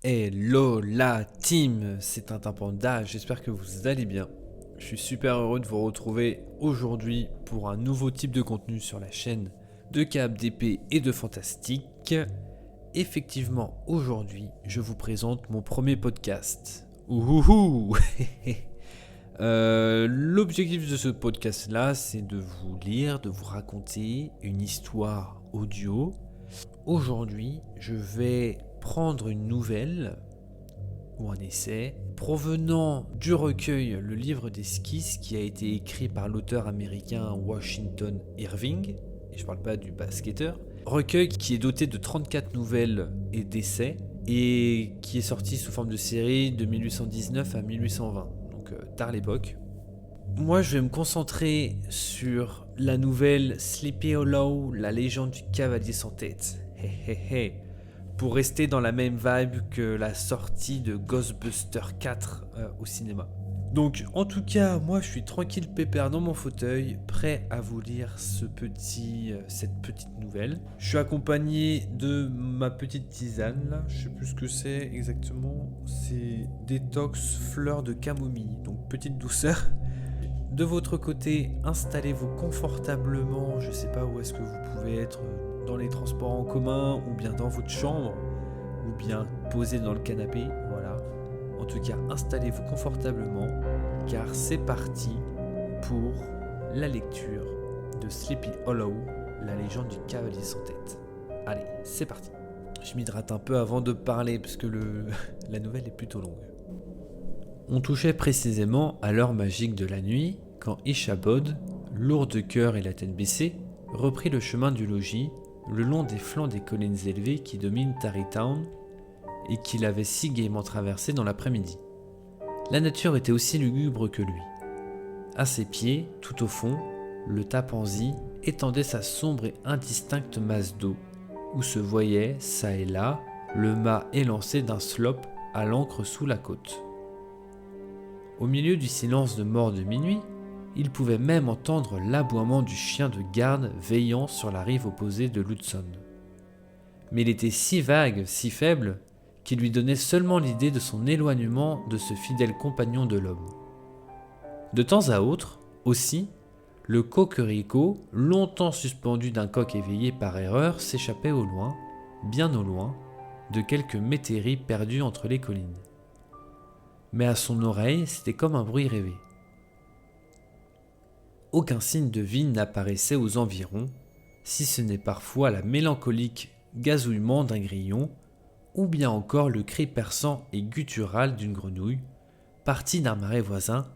Hello la team, c'est Tintin Panda, j'espère que vous allez bien. Je suis super heureux de vous retrouver aujourd'hui pour un nouveau type de contenu sur la chaîne de Cap d'épée et de fantastique. Effectivement, aujourd'hui, je vous présente mon premier podcast. Ouhouhou. L'objectif de ce podcast-là, c'est de vous lire, de vous raconter une histoire audio. Aujourd'hui, je vais prendre une nouvelle ou un essai provenant du recueil Le Livre d'Esquisses qui a été écrit par l'auteur américain Washington Irving, et je parle pas du basketteur, recueil qui est doté de 34 nouvelles et d'essais et qui est sorti sous forme de série de 1819 à 1820, donc tard l'époque. Moi, je vais me concentrer sur la nouvelle Sleepy Hollow, la légende du cavalier sans tête. Pour rester dans la même vibe que la sortie de Ghostbusters 4 au cinéma. Donc, en tout cas, moi, je suis tranquille pépère dans mon fauteuil, prêt à vous lire cette petite nouvelle. Je suis accompagné de ma petite tisane, là. Je sais plus ce que c'est exactement. C'est détox fleur de camomille, donc petite douceur. De votre côté, installez-vous confortablement. Je sais pas où est-ce que vous pouvez être, dans les transports en commun, ou bien dans votre chambre, ou bien posé dans le canapé, voilà. En tout cas, installez-vous confortablement, car c'est parti pour la lecture de Sleepy Hollow, la légende du cavalier sans tête. Allez, c'est parti. Je m'hydrate un peu avant de parler, parce que la nouvelle est plutôt longue. On touchait précisément à l'heure magique de la nuit, quand Ichabod, lourd de cœur et la tête baissée, reprit le chemin du logis, le long des flancs des collines élevées qui dominent Tarrytown et qu'il avait si gaiement traversé dans l'après-midi. La nature était aussi lugubre que lui. À ses pieds, tout au fond, le Tapansi étendait sa sombre et indistincte masse d'eau, où se voyait, çà et là, le mât élancé d'un sloop à l'ancre sous la côte. Au milieu du silence de mort de minuit, il pouvait même entendre l'aboiement du chien de garde veillant sur la rive opposée de l'Hudson. Mais il était si vague, si faible, qu'il lui donnait seulement l'idée de son éloignement de ce fidèle compagnon de l'homme. De temps à autre, aussi, le cocorico, longtemps suspendu d'un coq éveillé par erreur, s'échappait au loin, bien au loin, de quelques métairies perdues entre les collines. Mais à son oreille, c'était comme un bruit rêvé. Aucun signe de vie n'apparaissait aux environs, si ce n'est parfois la mélancolique gazouillement d'un grillon, ou bien encore le cri perçant et guttural d'une grenouille, partie d'un marais voisin,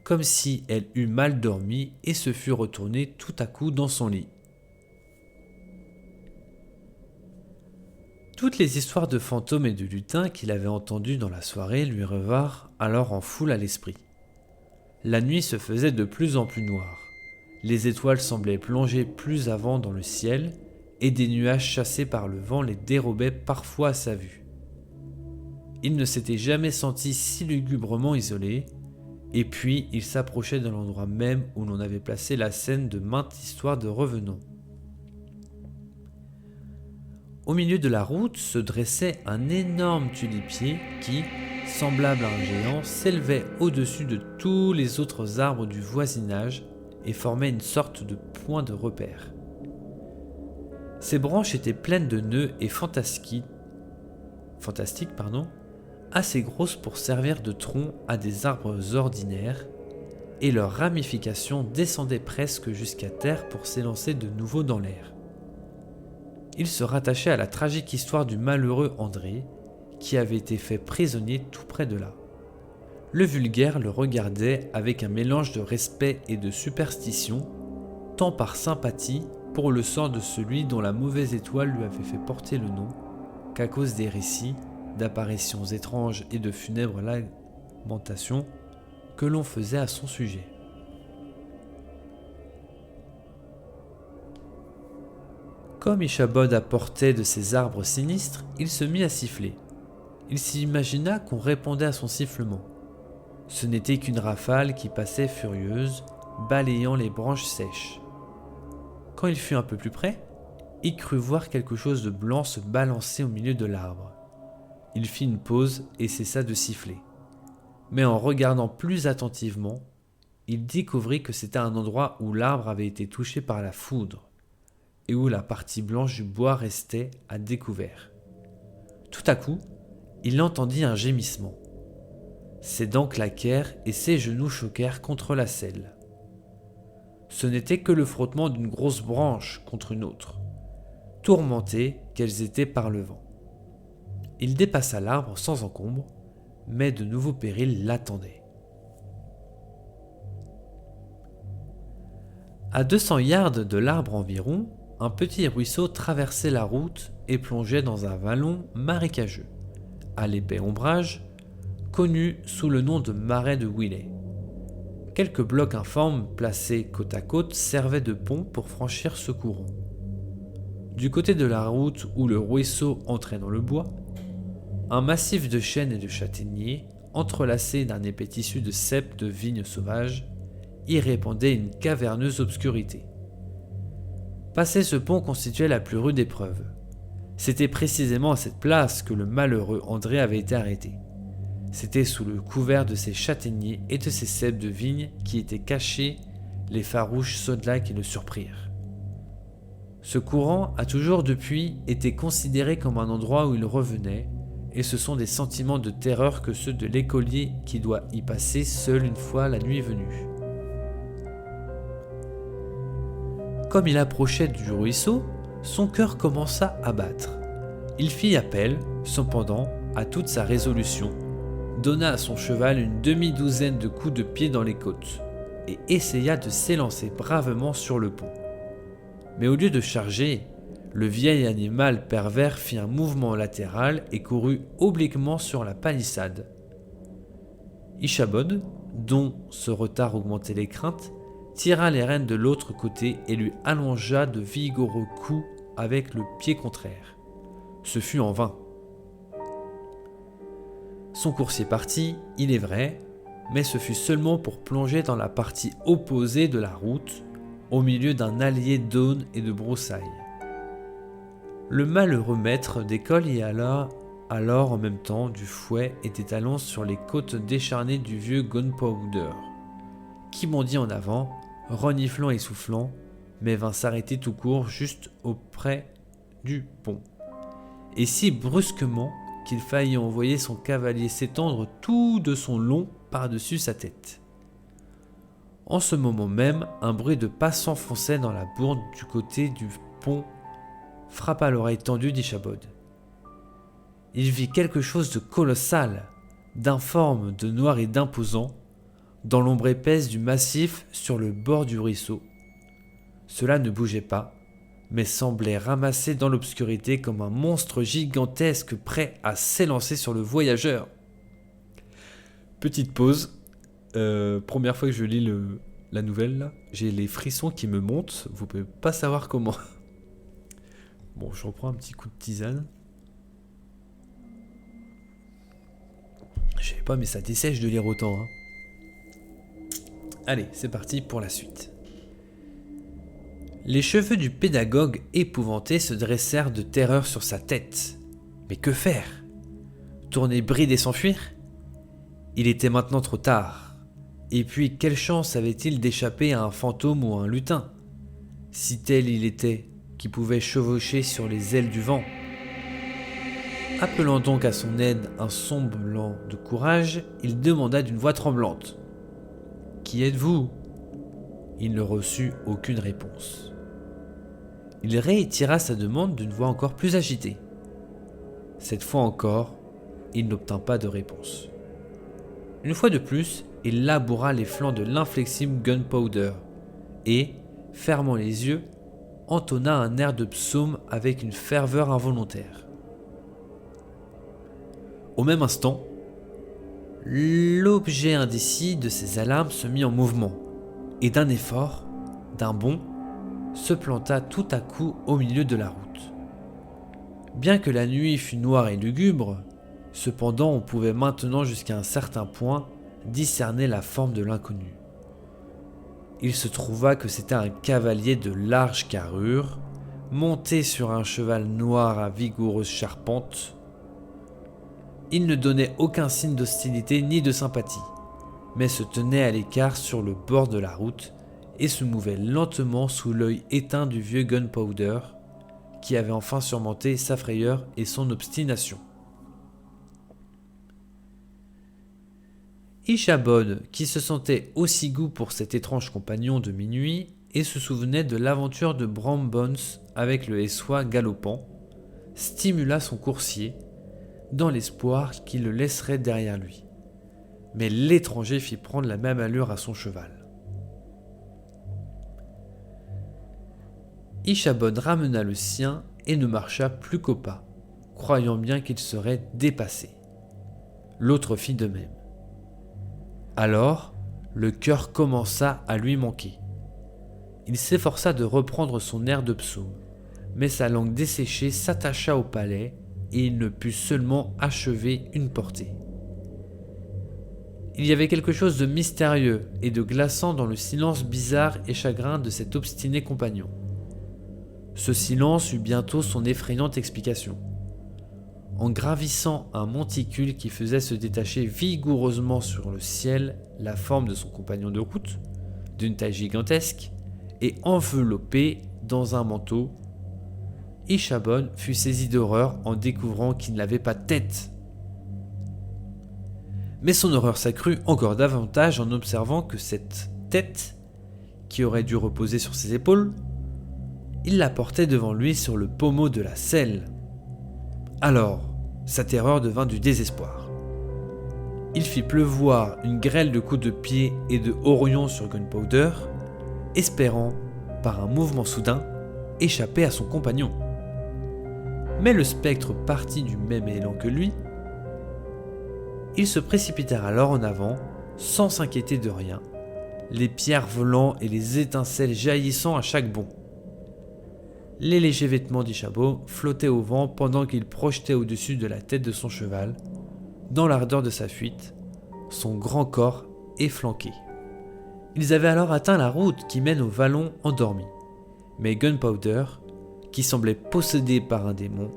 comme si elle eût mal dormi et se fût retournée tout à coup dans son lit. Toutes les histoires de fantômes et de lutins qu'il avait entendues dans la soirée lui revinrent alors en foule à l'esprit. La nuit se faisait de plus en plus noire. Les étoiles semblaient plonger plus avant dans le ciel, et des nuages chassés par le vent les dérobaient parfois à sa vue. Il ne s'était jamais senti si lugubrement isolé, et puis il s'approchait de l'endroit même où l'on avait placé la scène de maintes histoires de revenants. Au milieu de la route se dressait un énorme tulipier qui, semblable à un géant, s'élevait au-dessus de tous les autres arbres du voisinage et formait une sorte de point de repère. Ses branches étaient pleines de nœuds et fantastiques, assez grosses pour servir de tronc à des arbres ordinaires, et leurs ramifications descendaient presque jusqu'à terre pour s'élancer de nouveau dans l'air. Il se rattachait à la tragique histoire du malheureux André, qui avait été fait prisonnier tout près de là. Le vulgaire le regardait avec un mélange de respect et de superstition, tant par sympathie pour le sort de celui dont la mauvaise étoile lui avait fait porter le nom, qu'à cause des récits d'apparitions étranges et de funèbres lamentations que l'on faisait à son sujet. Comme Ichabod apportait de ces arbres sinistres, il se mit à siffler. Il s'imagina qu'on répondait à son sifflement. Ce n'était qu'une rafale qui passait furieuse, balayant les branches sèches. Quand il fut un peu plus près, il crut voir quelque chose de blanc se balancer au milieu de l'arbre. il fit une pause et cessa de siffler. Mais en regardant plus attentivement, il découvrit que c'était un endroit où l'arbre avait été touché par la foudre et où la partie blanche du bois restait à découvert. Tout à coup, il entendit un gémissement. Ses dents claquèrent et ses genoux choquèrent contre la selle. Ce n'était que le frottement d'une grosse branche contre une autre, tourmentées qu'elles étaient par le vent. Il dépassa l'arbre sans encombre, mais de nouveaux périls l'attendaient. À 200 yards de l'arbre environ, un petit ruisseau traversait la route et plongeait dans un vallon marécageux, à l'épais ombrage, connu sous le nom de marais de Willey. Quelques blocs informes placés côte à côte servaient de pont pour franchir ce courant. Du côté de la route où le ruisseau entrait dans le bois, un massif de chênes et de châtaigniers, entrelacé d'un épais tissu de cèpes de vignes sauvages, y répandait une caverneuse obscurité. Passer ce pont constituait la plus rude épreuve. C'était précisément à cette place que le malheureux André avait été arrêté. C'était sous le couvert de ces châtaigniers et de ces cèpes de vigne qui étaient cachés les farouches soldats qui le surprirent. Ce courant a toujours depuis été considéré comme un endroit où il revenait, et ce sont des sentiments de terreur que ceux de l'écolier qui doit y passer seul une fois la nuit venue. Comme il approchait du ruisseau, son cœur commença à battre. Il fit appel, cependant, à toute sa résolution, donna à son cheval une demi-douzaine de coups de pied dans les côtes, et essaya de s'élancer bravement sur le pont. Mais au lieu de charger, le vieil animal pervers fit un mouvement latéral et courut obliquement sur la palissade. Ichabod, dont ce retard augmentait les craintes, tira les rênes de l'autre côté et lui allongea de vigoureux coups avec le pied contraire. Ce fut en vain. Son coursier partit, il est vrai, mais ce fut seulement pour plonger dans la partie opposée de la route, au milieu d'un hallier d'aunes et de broussailles. Le malheureux maître d'école y alla alors en même temps du fouet et des talons sur les côtes décharnées du vieux Gunpowder, qui bondit en avant, reniflant et soufflant, mais vint s'arrêter tout court juste auprès du pont, et si brusquement qu'il faillit envoyer son cavalier s'étendre tout de son long par-dessus sa tête. En ce moment même, un bruit de pas s'enfonçait dans la bourne du côté du pont, frappa l'oreille tendue d'Ichabod. Il vit quelque chose de colossal, d'informe, de noir et d'imposant, dans l'ombre épaisse du massif sur le bord du ruisseau. Cela ne bougeait pas, mais semblait ramassé dans l'obscurité comme un monstre gigantesque prêt à s'élancer sur le voyageur. Petite pause. Première fois que je lis la nouvelle, là, j'ai les frissons qui me montent. Vous pouvez pas savoir comment. Bon, je reprends un petit coup de tisane. Je sais pas, mais ça dessèche de lire autant. Hein. Allez, c'est parti pour la suite. Les cheveux du pédagogue épouvanté se dressèrent de terreur sur sa tête. Mais que faire ? Tourner bride et s'enfuir ? Il était maintenant trop tard. Et puis, quelle chance avait-il d'échapper à un fantôme ou à un lutin, si tel il était, qui pouvait chevaucher sur les ailes du vent ? Appelant donc à son aide un semblant de courage, il demanda d'une voix tremblante : « Qui êtes-vous » Il ne reçut aucune réponse. Il réitéra sa demande d'une voix encore plus agitée. Cette fois encore, il n'obtint pas de réponse. Une fois de plus, il laboura les flancs de l'inflexible Gunpowder et, fermant les yeux, entonna un air de psaume avec une ferveur involontaire. Au même instant, l'objet indécis de ses alarmes se mit en mouvement et d'un effort, d'un bond, se planta tout à coup au milieu de la route. Bien que la nuit fût noire et lugubre, cependant on pouvait maintenant jusqu'à un certain point discerner la forme de l'inconnu. Il se trouva que c'était un cavalier de large carrure, monté sur un cheval noir à vigoureuse charpente. Il ne donnait aucun signe d'hostilité ni de sympathie, mais se tenait à l'écart sur le bord de la route et se mouvait lentement sous l'œil éteint du vieux Gunpowder, qui avait enfin surmonté sa frayeur et son obstination. Ishabod, qui se sentait aussi goût pour cet étrange compagnon de minuit et se souvenait de l'aventure de Brom Bones avec le Essois galopant, stimula son coursier dans l'espoir qu'il le laisserait derrière lui. Mais l'étranger fit prendre la même allure à son cheval. Ishabod ramena le sien et ne marcha plus qu'au pas, croyant bien qu'il serait dépassé. L'autre fit de même. Alors, le cœur commença à lui manquer. Il s'efforça de reprendre son air de psaume, mais sa langue desséchée s'attacha au palais et il ne put seulement achever une portée. Il y avait quelque chose de mystérieux et de glaçant dans le silence bizarre et chagrin de cet obstiné compagnon. Ce silence eut bientôt son effrayante explication. En gravissant un monticule qui faisait se détacher vigoureusement sur le ciel la forme de son compagnon de route, d'une taille gigantesque, et enveloppé dans un manteau, Ishabod fut saisi d'horreur en découvrant qu'il n'avait pas de tête. Mais son horreur s'accrut encore davantage en observant que cette tête, qui aurait dû reposer sur ses épaules, il la portait devant lui sur le pommeau de la selle. Alors, sa terreur devint du désespoir. Il fit pleuvoir une grêle de coups de pied et de horions sur Gunpowder, espérant, par un mouvement soudain, échapper à son compagnon. Mais le spectre partit du même élan que lui. Ils se précipitèrent alors en avant, sans s'inquiéter de rien, les pierres volant et les étincelles jaillissant à chaque bond. Les légers vêtements d'Ishabod flottaient au vent pendant qu'il projetait au-dessus de la tête de son cheval, dans l'ardeur de sa fuite, son grand corps efflanqué. Ils avaient alors atteint la route qui mène au vallon endormi, mais Gunpowder, qui semblait possédé par un démon,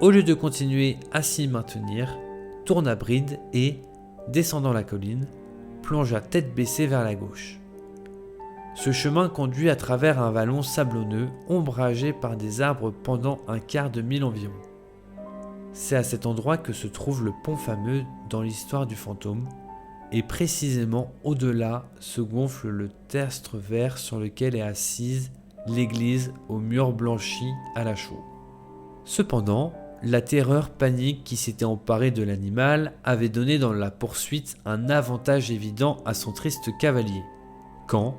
au lieu de continuer à s'y maintenir, tourna bride et, descendant la colline, plongea tête baissée vers la gauche. Ce chemin conduit à travers un vallon sablonneux ombragé par des arbres pendant un quart de mille environ. C'est à cet endroit que se trouve le pont fameux dans l'histoire du fantôme, et précisément au-delà se gonfle le tertre vert sur lequel est assise l'église aux murs blanchis à la chaux. Cependant, la terreur panique qui s'était emparée de l'animal avait donné dans la poursuite un avantage évident à son triste cavalier, quand,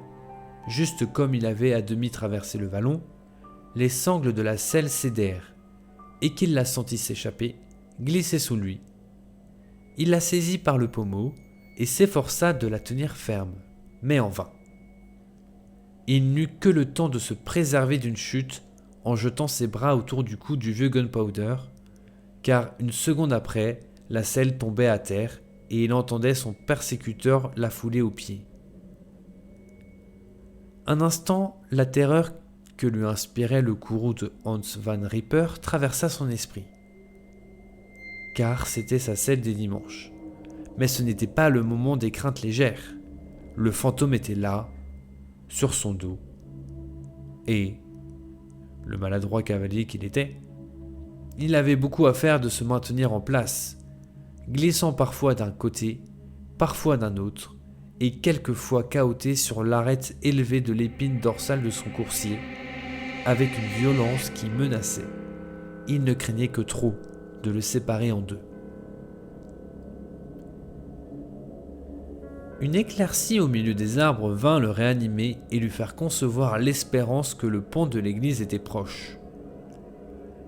juste comme il avait à demi traversé le vallon, les sangles de la selle cédèrent, et qu'il la sentit s'échapper, glisser sous lui. Il la saisit par le pommeau et s'efforça de la tenir ferme, mais en vain. Il n'eut que le temps de se préserver d'une chute en jetant ses bras autour du cou du vieux Gunpowder, car une seconde après, la selle tombait à terre et il entendait son persécuteur la fouler aux pieds. Un instant, la terreur que lui inspirait le courroux de Hans Van Ripper traversa son esprit. Car c'était sa selle des dimanches. Mais ce n'était pas le moment des craintes légères. Le fantôme était là, sur son dos. Et, le maladroit cavalier qu'il était, il avait beaucoup à faire de se maintenir en place, glissant parfois d'un côté, parfois d'un autre, et quelquefois cahoté sur l'arête élevée de l'épine dorsale de son coursier, avec une violence qui menaçait. Il ne craignait que trop de le séparer en deux. Une éclaircie au milieu des arbres vint le réanimer et lui faire concevoir l'espérance que le pont de l'église était proche.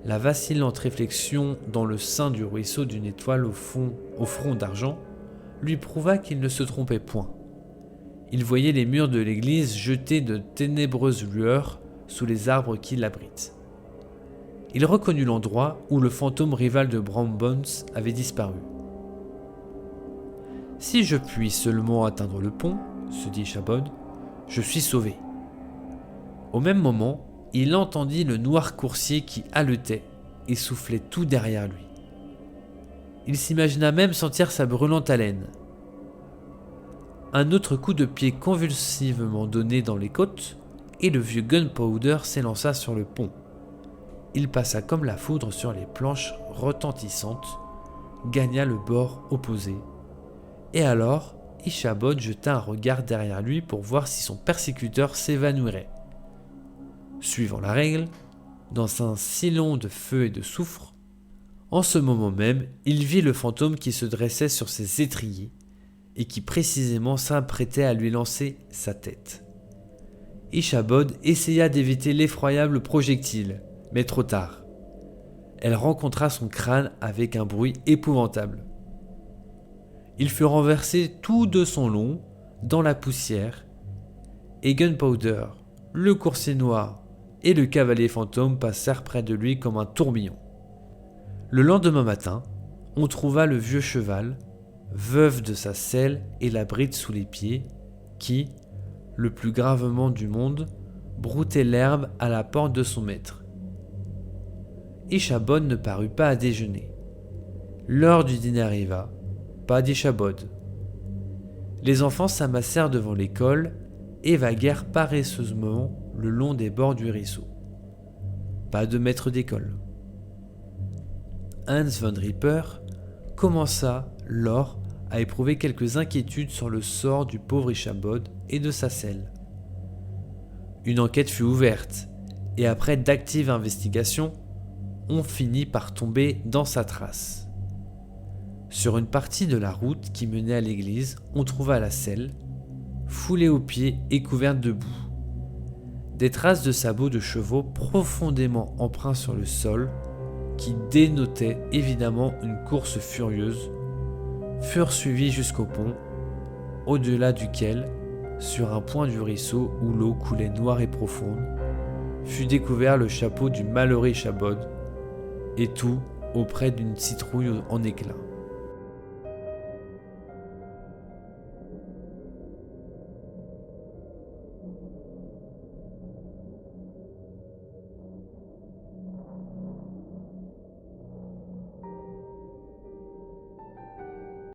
La vacillante réflexion dans le sein du ruisseau d'une étoile au front d'argent lui prouva qu'il ne se trompait point. Il voyait les murs de l'église jeter de ténébreuses lueurs sous les arbres qui l'abritent. Il reconnut l'endroit où le fantôme rival de Brom Bones avait disparu. « Si je puis seulement atteindre le pont, se dit Ishabod, je suis sauvé. » Au même moment, il entendit le noir coursier qui haletait et soufflait tout derrière lui. Il s'imagina même sentir sa brûlante haleine. Un autre coup de pied convulsivement donné dans les côtes, et le vieux Gunpowder s'élança sur le pont. Il passa comme la foudre sur les planches retentissantes, gagna le bord opposé, et alors Ichabod jeta un regard derrière lui pour voir si son persécuteur s'évanouirait. Suivant la règle, dans un sillon de feu et de soufre, en ce moment même, il vit le fantôme qui se dressait sur ses étriers et qui précisément s'apprêtait à lui lancer sa tête. Ichabod essaya d'éviter l'effroyable projectile, mais trop tard. Elle rencontra son crâne avec un bruit épouvantable. Il fut renversé tout de son long dans la poussière, et Gunpowder, le coursier noir et le cavalier fantôme passèrent près de lui comme un tourbillon. Le lendemain matin, on trouva le vieux cheval, veuf de sa selle et la bride sous les pieds, qui, le plus gravement du monde, broutait l'herbe à la porte de son maître. Ichabod ne parut pas à déjeuner. L'heure du dîner arriva, pas d'Ichabod. Les enfants s'amassèrent devant l'école et vaguèrent paresseusement le long des bords du ruisseau. Pas de maître d'école. Hans von Ripper commença lors à éprouver quelques inquiétudes sur le sort du pauvre Ichabod et de sa selle. Une enquête fut ouverte, et après d'actives investigations, on finit par tomber dans sa trace. Sur une partie de la route qui menait à l'église, on trouva la selle, foulée aux pieds et couverte de boue. Des traces de sabots de chevaux profondément empreints sur le sol, qui dénotaient évidemment une course furieuse, furent suivies jusqu'au pont, au-delà duquel, sur un point du ruisseau où l'eau coulait noire et profonde, fut découvert le chapeau du malheureux Ichabod, et tout auprès d'une citrouille en éclats.